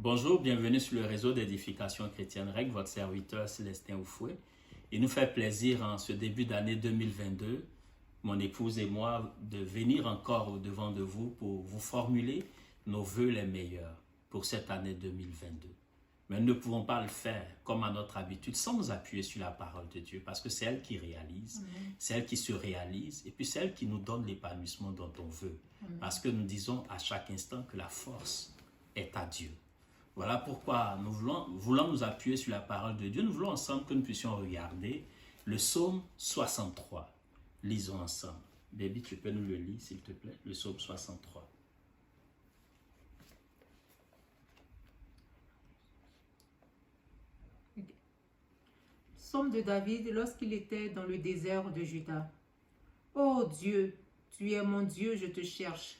Bonjour, bienvenue sur le réseau d'édification chrétienne REC, votre serviteur Célestin Oufoué. Il nous fait plaisir en ce début d'année 2022, mon épouse et moi, de venir encore au-devant de vous pour vous formuler nos vœux les meilleurs pour cette année 2022. Mais nous ne pouvons pas le faire comme à notre habitude sans nous appuyer sur la parole de Dieu parce que c'est elle qui réalise, c'est elle qui se réalise et puis c'est elle qui nous donne l'épanouissement dont on veut. Parce que nous disons à chaque instant que la force est à Dieu. Voilà pourquoi nous voulons nous appuyer sur la parole de Dieu. Nous voulons ensemble que nous puissions regarder le psaume 63. Lisons ensemble. Baby, tu peux nous le lire, s'il te plaît, le psaume 63. Psaume de David lorsqu'il était dans le désert de Juda. Ô Dieu, tu es mon Dieu, je te cherche.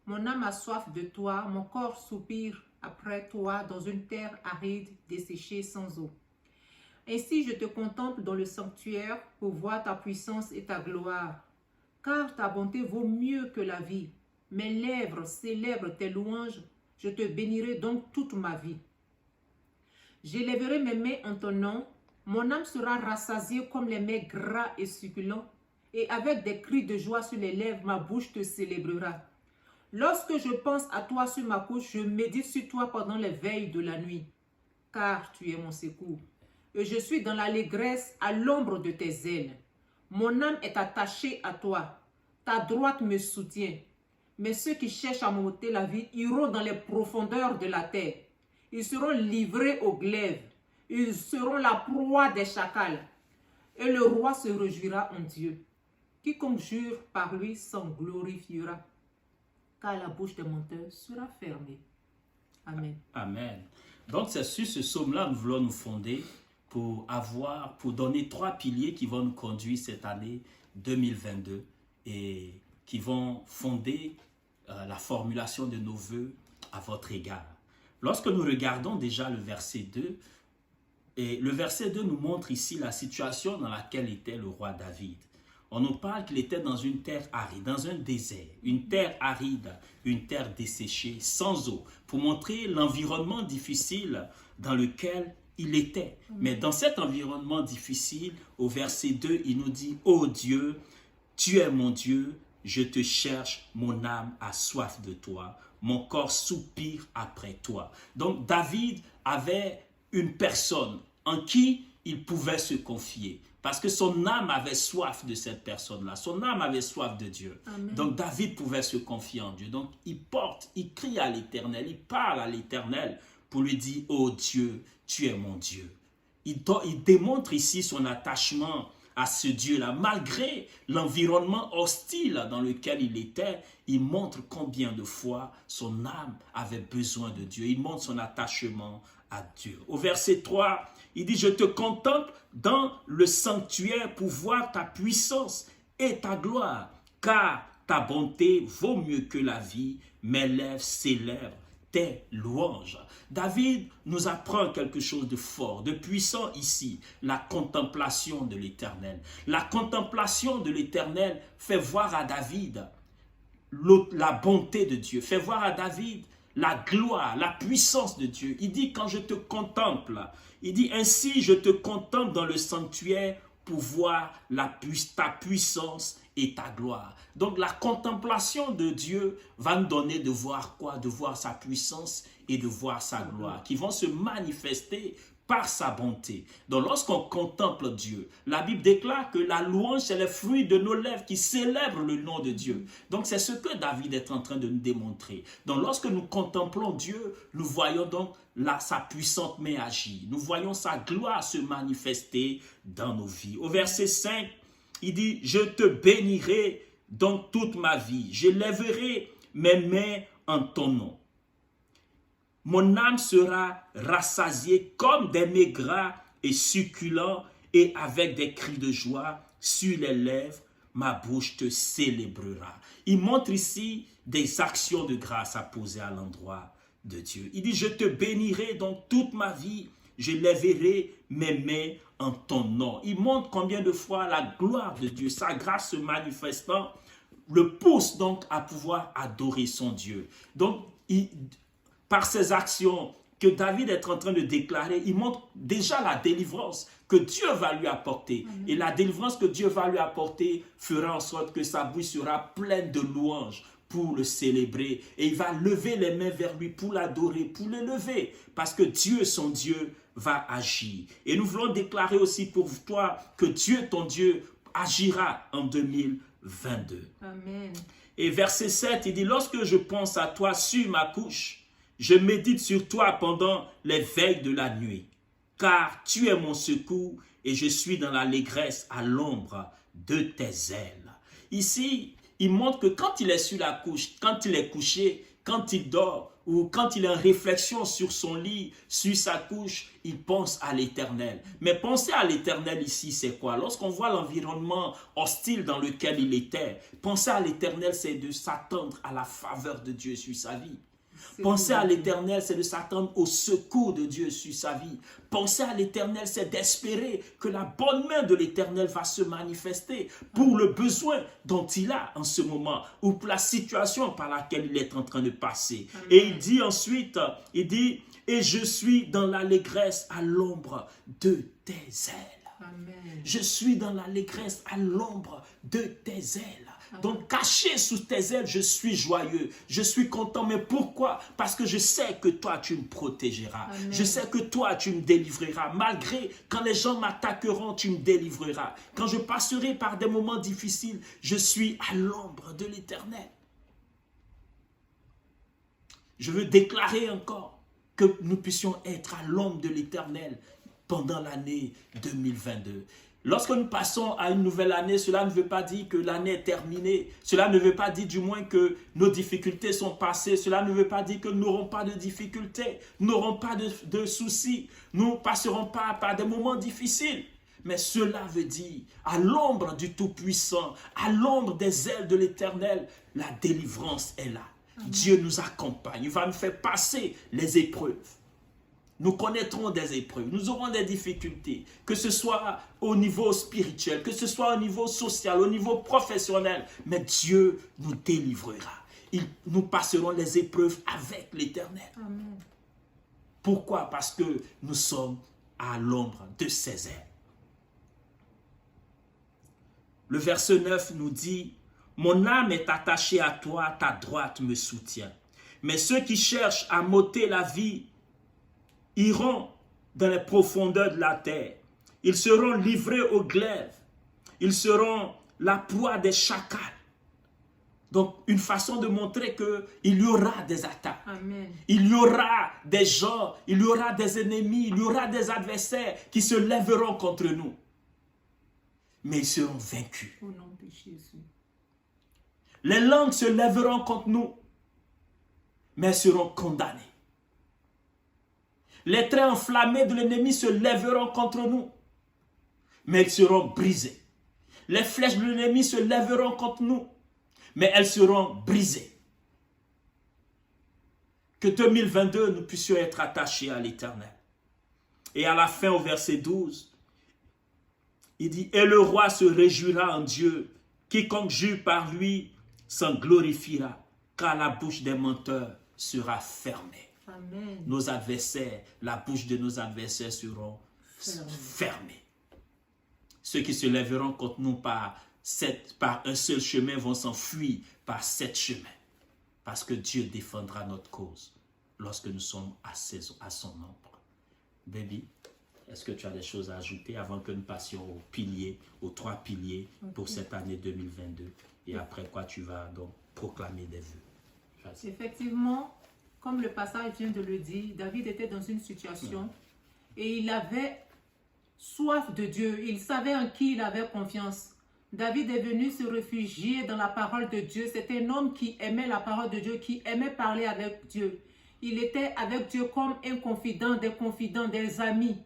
Mon âme a soif de toi, mon corps soupire après toi dans une terre aride, desséchée sans eau. Ainsi je te contemple dans le sanctuaire pour voir ta puissance et ta gloire. Car ta bonté vaut mieux que la vie. Mes lèvres célèbrent tes louanges, je te bénirai donc toute ma vie. J'élèverai mes mains en ton nom, mon âme sera rassasiée comme les mets gras et succulents, et avec des cris de joie sur les lèvres, ma bouche te célébrera. Lorsque je pense à toi sur ma couche, je médite sur toi pendant les veilles de la nuit, car tu es mon secours. Et je suis dans l'allégresse à l'ombre de tes ailes. Mon âme est attachée à toi, ta droite me soutient. Mais ceux qui cherchent à m'ôter la vie iront dans les profondeurs de la terre. Ils seront livrés aux glaives. Ils seront la proie des chacals. Et le roi se réjouira en Dieu. Quiconque jure par lui s'en glorifiera, car la bouche des menteurs sera fermée. Amen. Amen. Donc c'est sur ce psaume-là que nous voulons nous fonder pour donner 3 piliers qui vont nous conduire cette année 2022 et qui vont fonder la formulation de nos vœux à votre égard. Lorsque nous regardons déjà le verset 2, et le verset 2 nous montre ici la situation dans laquelle était le roi David. On nous parle qu'il était dans une terre aride, dans un désert, une terre aride, une terre desséchée, sans eau, pour montrer l'environnement difficile dans lequel il était. Mais dans cet environnement difficile, au verset 2, il nous dit « Ô Dieu, tu es mon Dieu, je te cherche, mon âme a soif de toi, mon corps soupire après toi. » Donc David avait une personne en qui il pouvait se confier. Parce que son âme avait soif de cette personne-là. Son âme avait soif de Dieu. Amen. Donc David pouvait se confier en Dieu. Donc il crie à l'Éternel, il parle à l'Éternel pour lui dire « Oh Dieu, tu es mon Dieu. » Il démontre ici son attachement à ce Dieu-là. Malgré l'environnement hostile dans lequel il était, il montre combien de fois son âme avait besoin de Dieu. Il montre son attachement à Dieu. Au verset 3, il dit « Je te contemple dans le sanctuaire pour voir ta puissance et ta gloire, car ta bonté vaut mieux que la vie, mes lèvres célèbrent tes louanges. » David nous apprend quelque chose de fort, de puissant ici, la contemplation de l'Éternel. La contemplation de l'Éternel fait voir à David la bonté de Dieu, fait voir à David la gloire, la puissance de Dieu. Il dit quand je te contemple, il dit ainsi je te contemple dans le sanctuaire pour voir ta puissance et ta gloire. Donc la contemplation de Dieu va nous donner de voir quoi? De voir sa puissance et de voir sa gloire qui vont se manifester par sa bonté. Donc lorsqu'on contemple Dieu, la Bible déclare que la louange c'est le fruit de nos lèvres qui célèbrent le nom de Dieu. Donc c'est ce que David est en train de nous démontrer. Donc lorsque nous contemplons Dieu, nous voyons donc sa puissante main agir. Nous voyons sa gloire se manifester dans nos vies. Au verset 5, il dit « Je te bénirai donc toute ma vie. Je lèverai mes mains en ton nom. Mon âme sera rassasiée comme des mets gras et succulents et avec des cris de joie sur les lèvres, ma bouche te célébrera. » Il montre ici des actions de grâce à poser à l'endroit de Dieu. Il dit, je te bénirai donc toute ma vie, je lèverai mes mains en ton nom. Il montre combien de fois la gloire de Dieu, sa grâce se manifestant, le pousse donc à pouvoir adorer son Dieu. Donc, par ses actions, que David est en train de déclarer, il montre déjà la délivrance que Dieu va lui apporter. Et la délivrance que Dieu va lui apporter fera en sorte que sa bouche sera pleine de louanges pour le célébrer. Et il va lever les mains vers lui pour l'adorer, pour l'élever. Parce que Dieu, son Dieu, va agir. Et nous voulons déclarer aussi pour toi que Dieu, ton Dieu, agira en 2022. Amen. Et verset 7, il dit, lorsque je pense à toi sur ma couche, je médite sur toi pendant les veilles de la nuit, car tu es mon secours et je suis dans l'allégresse à l'ombre de tes ailes. Ici, il montre que quand il est sur la couche, quand il est couché, quand il dort ou quand il est en réflexion sur son lit, sur sa couche, il pense à l'Éternel. Mais penser à l'Éternel ici, c'est quoi? Lorsqu'on voit l'environnement hostile dans lequel il était, penser à l'Éternel, c'est de s'attendre à la faveur de Dieu sur sa vie. Penser à l'Éternel, c'est de s'attendre au secours de Dieu sur sa vie. Penser à l'Éternel, c'est d'espérer que la bonne main de l'Éternel va se manifester pour le besoin dont il a en ce moment ou pour la situation par laquelle il est en train de passer. Amen. Et il dit ensuite, il dit, et je suis dans l'allégresse à l'ombre de tes ailes. Amen. Je suis dans l'allégresse à l'ombre de tes ailes. Donc caché sous tes ailes, je suis joyeux, je suis content. Mais pourquoi? Parce que je sais que toi, tu me protégeras. Amen. Je sais que toi, tu me délivreras. Malgré quand les gens m'attaqueront, tu me délivreras. Quand je passerai par des moments difficiles, je suis à l'ombre de l'Éternel. Je veux déclarer encore que nous puissions être à l'ombre de l'Éternel pendant l'année 2022. Lorsque nous passons à une nouvelle année, cela ne veut pas dire que l'année est terminée. Cela ne veut pas dire du moins que nos difficultés sont passées. Cela ne veut pas dire que nous n'aurons pas de difficultés, nous n'aurons pas de soucis. Nous ne passerons pas par des moments difficiles. Mais cela veut dire, à l'ombre du Tout-Puissant, à l'ombre des ailes de l'Éternel, la délivrance est là. Amen. Dieu nous accompagne, il va nous faire passer les épreuves. Nous connaîtrons des épreuves, nous aurons des difficultés, que ce soit au niveau spirituel, que ce soit au niveau social, au niveau professionnel. Mais Dieu nous délivrera. Nous passerons les épreuves avec l'Éternel. Pourquoi? Parce que nous sommes à l'ombre de ses ailes. Le verset 9 nous dit, « Mon âme est attachée à toi, ta droite me soutient. Mais ceux qui cherchent à m'ôter la vie iront dans les profondeurs de la terre. Ils seront livrés aux glaives. Ils seront la proie des chacals. » Donc, une façon de montrer qu'il y aura des attaques. Amen. Il y aura des gens, il y aura des ennemis, il y aura des adversaires qui se lèveront contre nous. Mais ils seront vaincus. Au nom de Jésus. Les langues se lèveront contre nous, mais elles seront condamnées. Les traits enflammés de l'ennemi se lèveront contre nous, mais ils seront brisés. Les flèches de l'ennemi se lèveront contre nous, mais elles seront brisées. Que 2022, nous puissions être attachés à l'Éternel. Et à la fin, au verset 12, il dit, « Et le roi se réjouira en Dieu, quiconque jure par lui s'en glorifiera, car la bouche des menteurs sera fermée. » Amen. Nos adversaires, la bouche de nos adversaires seront fermées. Ceux qui se lèveront contre nous par un seul chemin vont s'enfuir par 7 chemins. Parce que Dieu défendra notre cause lorsque nous sommes à son ombre. Baby, est-ce que tu as des choses à ajouter avant que nous passions aux piliers, aux 3 piliers pour cette année 2022? Et après quoi tu vas donc proclamer des vœux? Vas-y. Effectivement, comme le passage vient de le dire, David était dans une situation et il avait soif de Dieu. Il savait en qui il avait confiance. David est venu se réfugier dans la parole de Dieu. C'était un homme qui aimait la parole de Dieu, qui aimait parler avec Dieu. Il était avec Dieu comme un confident, des amis.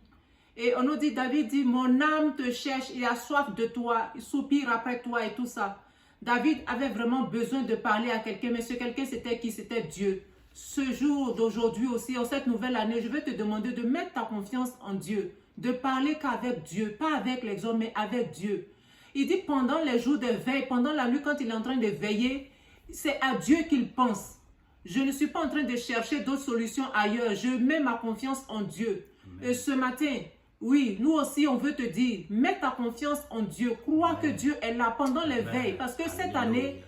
Et on nous dit, David dit, mon âme te cherche, il a soif de toi, il soupire après toi et tout ça. David avait vraiment besoin de parler à quelqu'un, mais ce quelqu'un c'était qui? C'était Dieu. Ce jour d'aujourd'hui aussi, en cette nouvelle année, je vais te demander de mettre ta confiance en Dieu, de parler qu'avec Dieu, pas avec les hommes, mais avec Dieu. Il dit pendant les jours de veille, pendant la nuit quand il est en train de veiller, c'est à Dieu qu'il pense. Je ne suis pas en train de chercher d'autres solutions ailleurs. Je mets ma confiance en Dieu. Et ce matin, oui, nous aussi, on veut te dire, mets ta confiance en Dieu. Crois que Dieu est là pendant les veilles. Parce que cette année,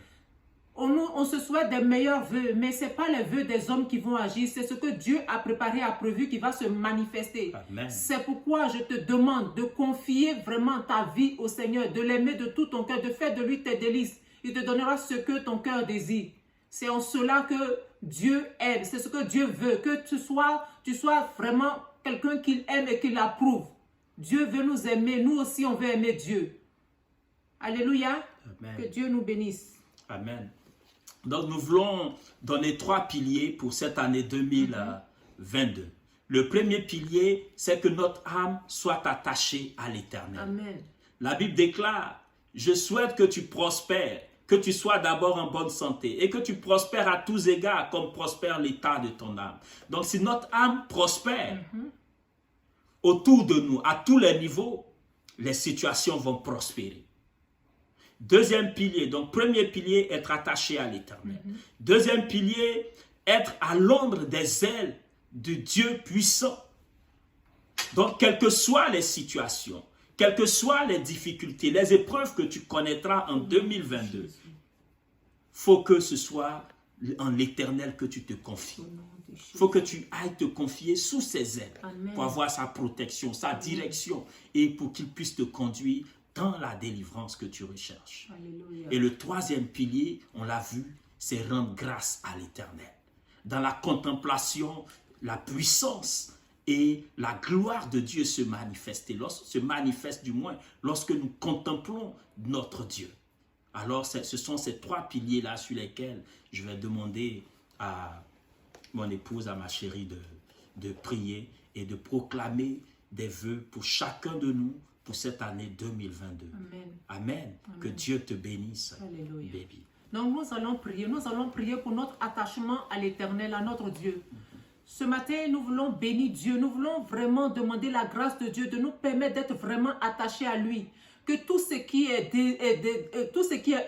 on se souhaite des meilleurs vœux, mais ce n'est pas les vœux des hommes qui vont agir. C'est ce que Dieu a préparé, a prévu qui va se manifester. C'est pourquoi je te demande de confier vraiment ta vie au Seigneur, de l'aimer de tout ton cœur, de faire de lui tes délices. Il te donnera ce que ton cœur désire. C'est en cela que Dieu aime, c'est ce que Dieu veut, que tu sois vraiment quelqu'un qu'il aime et qu'il approuve. Dieu veut nous aimer, nous aussi on veut aimer Dieu. Alléluia. Amen. Que Dieu nous bénisse. Amen. Donc nous voulons donner 3 piliers pour cette année 2022. Le premier pilier, c'est que notre âme soit attachée à l'Éternel. Amen. La Bible déclare, je souhaite que tu prospères, que tu sois d'abord en bonne santé et que tu prospères à tous égards comme prospère l'état de ton âme. Donc si notre âme prospère autour de nous, à tous les niveaux, les situations vont prospérer. Deuxième pilier, donc premier pilier, être attaché à l'Éternel. Deuxième pilier, être à l'ombre des ailes de Dieu puissant. Donc quelles que soient les situations, quelles que soient les difficultés, les épreuves que tu connaîtras en 2022, faut que ce soit en l'Éternel que tu te confies. Il faut que tu ailles te confier sous ses ailes pour avoir sa protection, sa direction et pour qu'il puisse te conduire dans la délivrance que tu recherches. Alléluia. Et le troisième pilier, on l'a vu, c'est rendre grâce à l'Éternel. Dans la contemplation, la puissance et la gloire de Dieu se manifeste du moins lorsque nous contemplons notre Dieu. Alors ce sont ces 3 piliers-là sur lesquels je vais demander à mon épouse, à ma chérie de prier et de proclamer des vœux pour chacun de nous pour cette année 2022. Amen. Amen. Que Dieu te bénisse, Alléluia. baby. Donc nous allons prier pour notre attachement à l'Éternel, à notre Dieu. Ce matin, nous voulons bénir Dieu, nous voulons vraiment demander la grâce de Dieu de nous permettre d'être vraiment attachés à lui. Que tout ce qui est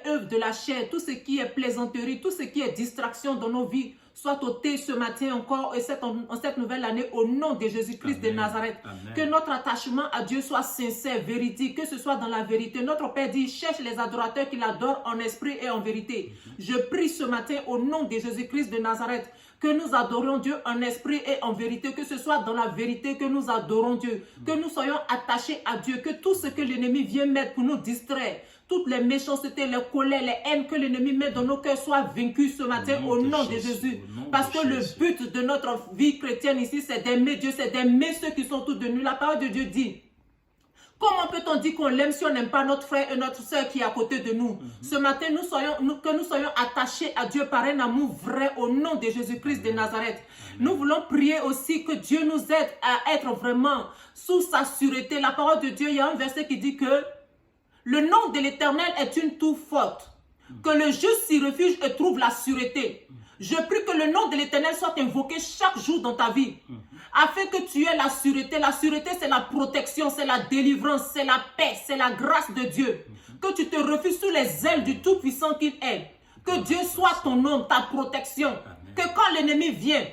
œuvre de la chair, tout ce qui est plaisanterie, tout ce qui est distraction dans nos vies, soit ôté ce matin encore et en cette nouvelle année au nom de Jésus-Christ de Nazareth. Amen. Que notre attachement à Dieu soit sincère, véridique, que ce soit dans la vérité. Notre Père dit, cherche les adorateurs qui l'adorent en esprit et en vérité. Je prie ce matin au nom de Jésus-Christ de Nazareth que nous adorions Dieu en esprit et en vérité, que ce soit dans la vérité que nous adorons Dieu, que nous soyons attachés à Dieu, que tout ce que l'ennemi vient mettre pour nous distraire, toutes les méchancetés, les colères, les haines que l'ennemi met dans nos cœurs soient vaincues ce matin au nom de Jésus. Parce que le but de notre vie chrétienne ici, c'est d'aimer Dieu, c'est d'aimer ceux qui sont autour de nous. La parole de Dieu dit, comment peut-on dire qu'on l'aime si on n'aime pas notre frère et notre soeur qui est à côté de nous? Ce matin, que nous soyons attachés à Dieu par un amour vrai au nom de Jésus-Christ de Nazareth. Nous voulons prier aussi que Dieu nous aide à être vraiment sous sa sûreté. La parole de Dieu, il y a un verset qui dit que le nom de l'Éternel est une tour forte, que le juste s'y refuge et trouve la sûreté. Je prie que le nom de l'Éternel soit invoqué chaque jour dans ta vie, afin que tu aies la sûreté. La sûreté, c'est la protection, c'est la délivrance, c'est la paix, c'est la grâce de Dieu. Que tu te refuges sous les ailes du Tout-Puissant qu'il est. Que Dieu soit ton nom, ta protection. Que quand l'ennemi vient,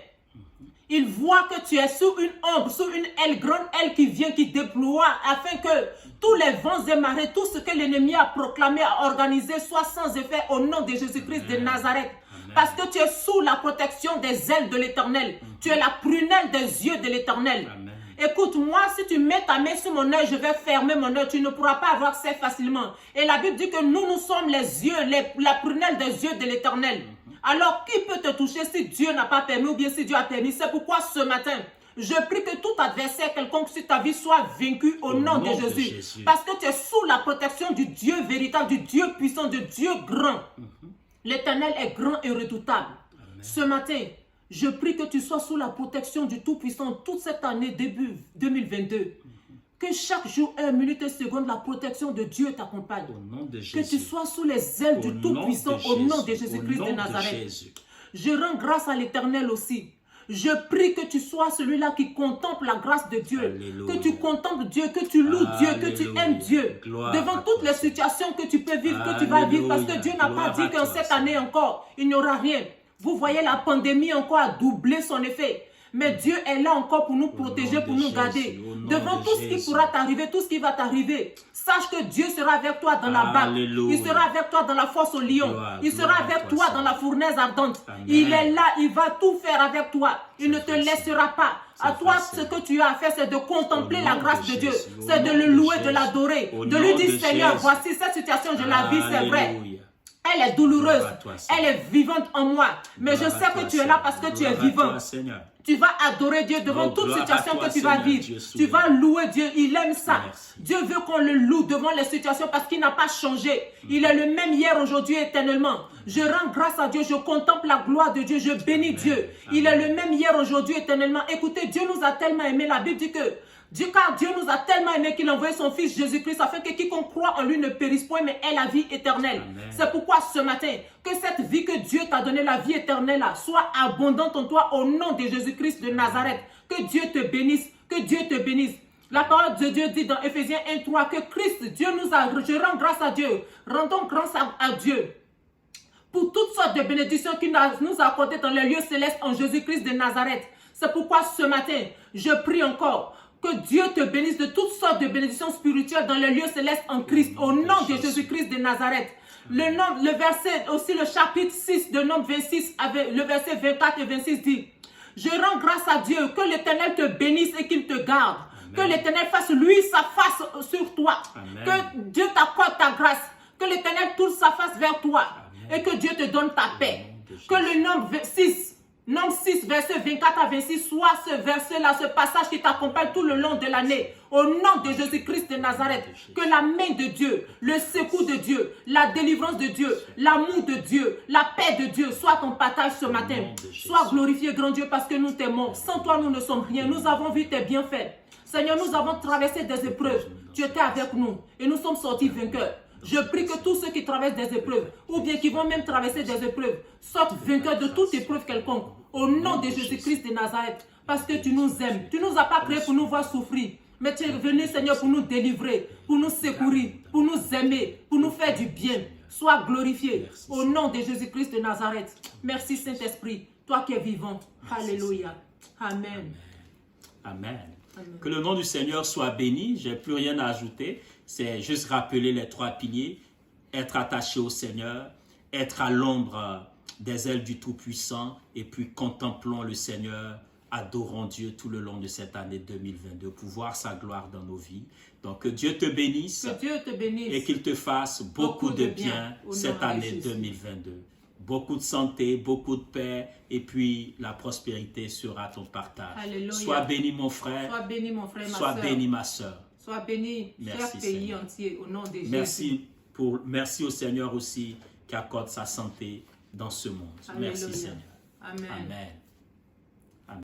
il voit que tu es sous une ombre, sous une aile, grande aile qui vient, qui déploie, afin que tous les vents et marées, tout ce que l'ennemi a proclamé, a organisé, soit sans effet au nom de Jésus-Christ de Nazareth. Parce que tu es sous la protection des ailes de l'Éternel. Tu es la prunelle des yeux de l'Éternel. Écoute-moi, si tu mets ta main sur mon œil, je vais fermer mon œil. Tu ne pourras pas avoir accès facilement. Et la Bible dit que nous sommes les yeux, la prunelle des yeux de l'Éternel. Alors, qui peut te toucher si Dieu n'a pas permis ou bien si Dieu a permis? C'est pourquoi ce matin, je prie que tout adversaire quelconque sur ta vie soit vaincu au nom de Jésus. Parce que tu es sous la protection du Dieu véritable, du Dieu puissant, du Dieu grand. L'Éternel est grand et redoutable. Amen. Ce matin, je prie que tu sois sous la protection du Tout-Puissant toute cette année, début 2022. Que chaque jour, 1 minute et seconde, la protection de Dieu t'accompagne. Au nom de Jésus. Que tu sois sous les ailes du Tout-Puissant au nom de Jésus-Christ de Nazareth. Je rends grâce à l'Éternel aussi. Je prie que tu sois celui-là qui contemple la grâce de Dieu. Alléluia. Que tu contemples Dieu, que tu loues Dieu, que tu aimes Dieu. Gloire devant toutes les situations que tu peux vivre, que tu vas vivre. Parce que Dieu n'a pas dit qu'en cette année encore, il n'y aura rien. Vous voyez, la pandémie encore a doublé son effet. Mais Dieu est là encore pour nous protéger, pour nous garder. Devant tout ce qui pourra t'arriver, tout ce qui va t'arriver, sache que Dieu sera avec toi dans la barque. Il sera avec toi dans la fosse au lion. Il sera avec toi dans la fournaise ardente. Il est là, il va tout faire avec toi. Il ne te laissera pas. À toi, ce que tu as à faire, c'est de contempler la grâce de Dieu. C'est de le louer, de l'adorer. De lui dire, Seigneur, voici cette situation, je la vis, c'est vrai. Elle est douloureuse, elle est vivante en moi. Mais je sais que tu es là parce que tu es vivant. Tu vas adorer Dieu devant toute situation que tu vas vivre. Tu vas louer Dieu, il aime ça. Dieu veut qu'on le loue devant les situations parce qu'il n'a pas changé. Il est le même hier, aujourd'hui, éternellement. Je rends grâce à Dieu, je contemple la gloire de Dieu, je bénis Dieu. Il est le même hier, aujourd'hui, éternellement. Écoutez, Dieu nous a tellement aimés, la Bible dit que car Dieu nous a tellement aimé qu'il a envoyé son Fils Jésus-Christ afin que quiconque croit en lui ne périsse point mais ait la vie éternelle. C'est pourquoi ce matin, que cette vie que Dieu t'a donnée, la vie éternelle, là, soit abondante en toi au nom de Jésus-Christ de Nazareth. Que Dieu te bénisse, que Dieu te bénisse. La parole de Dieu dit dans Éphésiens 1:3 que Christ, Dieu nous a, je rends grâce à Dieu, rendons grâce à Dieu pour toutes sortes de bénédictions qu'il nous a accordées dans les lieux célestes en Jésus-Christ de Nazareth. C'est pourquoi ce matin, je prie encore que Dieu te bénisse de toutes sortes de bénédictions spirituelles dans les lieux célestes en Christ, au nom de Jésus-Christ de Nazareth. Le verset, aussi le chapitre 6 de Nombre 26, le verset 24 et 26 dit: je rends grâce à Dieu, que l'Éternel te bénisse et qu'il te garde. Amen. Que l'Éternel fasse lui sa face sur toi. Amen. Que Dieu t'accorde ta grâce. Que l'Éternel tourne sa face vers toi. Amen. Et que Dieu te donne ta paix. Que le Nombre 6, verset 24 à 26, soit ce verset-là, ce passage qui t'accompagne tout le long de l'année. Au nom de Jésus-Christ de Nazareth, que la main de Dieu, le secours de Dieu, la délivrance de Dieu, l'amour de Dieu, la paix de Dieu soit ton partage ce matin. Sois glorifié, grand Dieu, parce que nous t'aimons. Sans toi, nous ne sommes rien. Nous avons vu tes bienfaits. Seigneur, nous avons traversé des épreuves. Tu étais avec nous et nous sommes sortis vainqueurs. Je prie que tous ceux qui traversent des épreuves, ou bien qui vont même traverser des épreuves, sortent vainqueurs de toute épreuve quelconque. Au nom de Jésus-Christ de Nazareth, parce que tu nous aimes. Tu ne nous as pas créés pour nous voir souffrir. Mais tu es venu, Seigneur, pour nous délivrer, pour nous secourir, pour nous aimer, pour nous faire du bien. Sois glorifié. Au nom de Jésus-Christ de Nazareth. Merci Saint-Esprit, toi qui es vivant. Alléluia. Amen. Amen. Amen. Que le nom du Seigneur soit béni. Je n'ai plus rien à ajouter. C'est juste rappeler les trois piliers. Être attaché au Seigneur, être à l'ombre des ailes du Tout-Puissant, et puis contemplons le Seigneur, adorons Dieu tout le long de cette année 2022 pour voir sa gloire dans nos vies. Donc que Dieu te bénisse, et qu'il te fasse beaucoup de bien cette année 2022. Beaucoup de santé, beaucoup de paix, et puis la prospérité sera ton partage. Alléluia. Sois béni mon frère, sois béni mon frère, sois béni ma soeur. Sois béni chaque pays entier au nom de Jésus. Merci au Seigneur aussi qui accorde sa santé dans ce monde. Alléluia. Merci Seigneur. Amen. Amen.